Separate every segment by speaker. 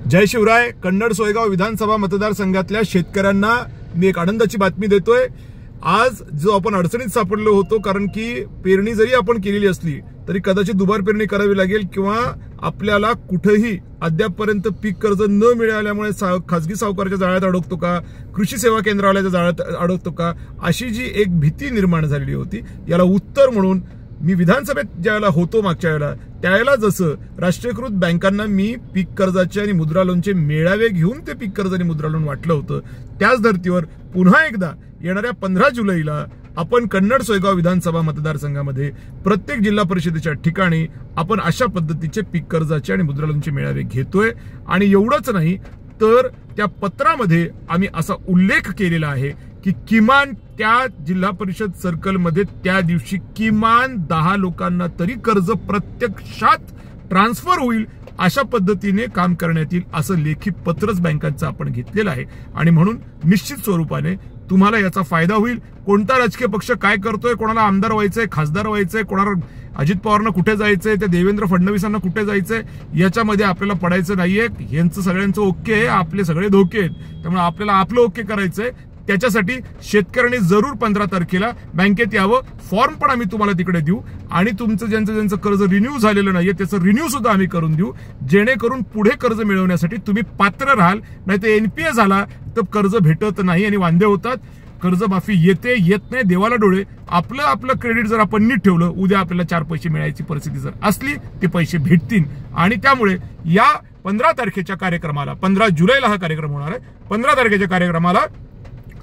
Speaker 1: जय शिवराय. कन्नड सोयगाव विधानसभा मतदारसंघातल्या शेतकऱ्यांना मी एक आनंदाची बातमी देतोय. आज जो आपण अडचणीत सापडलो होतो, कारण की पेरणी जरी आपण केलेली असली तरी कदाचित दुबार पेरणी करावी लागेल किंवा आपल्याला कुठेही अद्यापपर्यंत पीक कर्ज न मिळाल्यामुळे खासगी सावकाराच्या जाळ्यात अडकतो का, कृषी सेवा केंद्रावाल्याच्या जाळ्यात अडकतो का, अशी जी एक भीती निर्माण झालेली होती, याला उत्तर म्हणून मी विधानसभेत ज्यावेळेला होतो मागच्या वेळेला त्यावेळेला जसं राष्ट्रीयकृत बँकांना मी पीक कर्जाचे आणि मुद्रा लोनचे मेळावे घेऊन ते पीक कर्ज आणि मुद्रा लोन वाटलं होतं, त्याच धर्तीवर पुन्हा एकदा येणाऱ्या 15 जुलैला आपण कन्नड सोयगाव विधानसभा मतदारसंघामध्ये प्रत्येक जिल्हा परिषदेच्या ठिकाणी आपण अशा पद्धतीचे पीक कर्जाचे आणि मुद्रा लोनचे मेळावे घेतोय. आणि एवढंच नाही तर त्या पत्रामध्ये आम्ही असा उल्लेख केलेला आहे की किमान त्या जिल्हा परिषद सर्कलमध्ये त्या दिवशी किमान 10 लोकांना तरी कर्ज प्रत्यक्षात ट्रान्सफर होईल अशा पद्धतीने काम करण्यात येईल असं लेखी पत्रच बँकांचं आपण घेतलेलं आहे. आणि म्हणून निश्चित स्वरूपाने तुम्हाला याचा फायदा होईल. कोणता राजकीय पक्ष काय करतोय, कोणाला आमदार व्हायचंय, खासदार व्हायचंय, कोणाला अजित पवारांना कुठे जायचंय, त्या देवेंद्र फडणवीसांना कुठे जायचंय, याच्यामध्ये आपल्याला पडायचं नाहीये. यांचं सगळ्यांचं ओके आहे, आपले सगळे धोके आहेत. त्यामुळे आपल्याला आपलं ओके करायचंय. त्याच्यासाठी शेतकऱ्यांनी जरूर 15 तारखेला बँकेत यावं. फॉर्म पण आम्ही तुम्हाला तिकडे देऊ आणि तुमचं ज्यांचं कर्ज रिन्यू झालेलं नाहीये त्याचं रिन्यू सुद्धा आम्ही करून देऊ, जेणेकरून पुढे कर्ज मिळवण्यासाठी तुम्ही पात्र राहाल. नाही तर एनपीए झाला तर कर्ज भेटत नाही आणि वांदे होतात. कर्जमाफी येते येत नाही देवाला डोळे. आपलं क्रेडिट जर आपण नीट ठेवलं, उद्या आपल्याला 4 पैसे मिळायची परिस्थिती जर असली ते पैसे भेटतील. आणि त्यामुळे या 15 तारखेच्या कार्यक्रमाला, 15 जुलैला हा कार्यक्रम होणार आहे, 15 तारखेच्या कार्यक्रमाला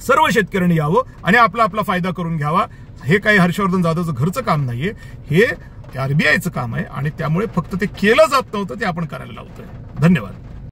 Speaker 1: सर्व शेतकऱ्यांनी यावं आणि आपला फायदा करून घ्यावा. हे काही हर्षवर्धन जाधवचं घरचं काम नाहीये, हे आरबीआयचं काम आहे आणि त्यामुळे फक्त ते केलं जात नव्हतं, ते आपण करायला लावतोय. धन्यवाद.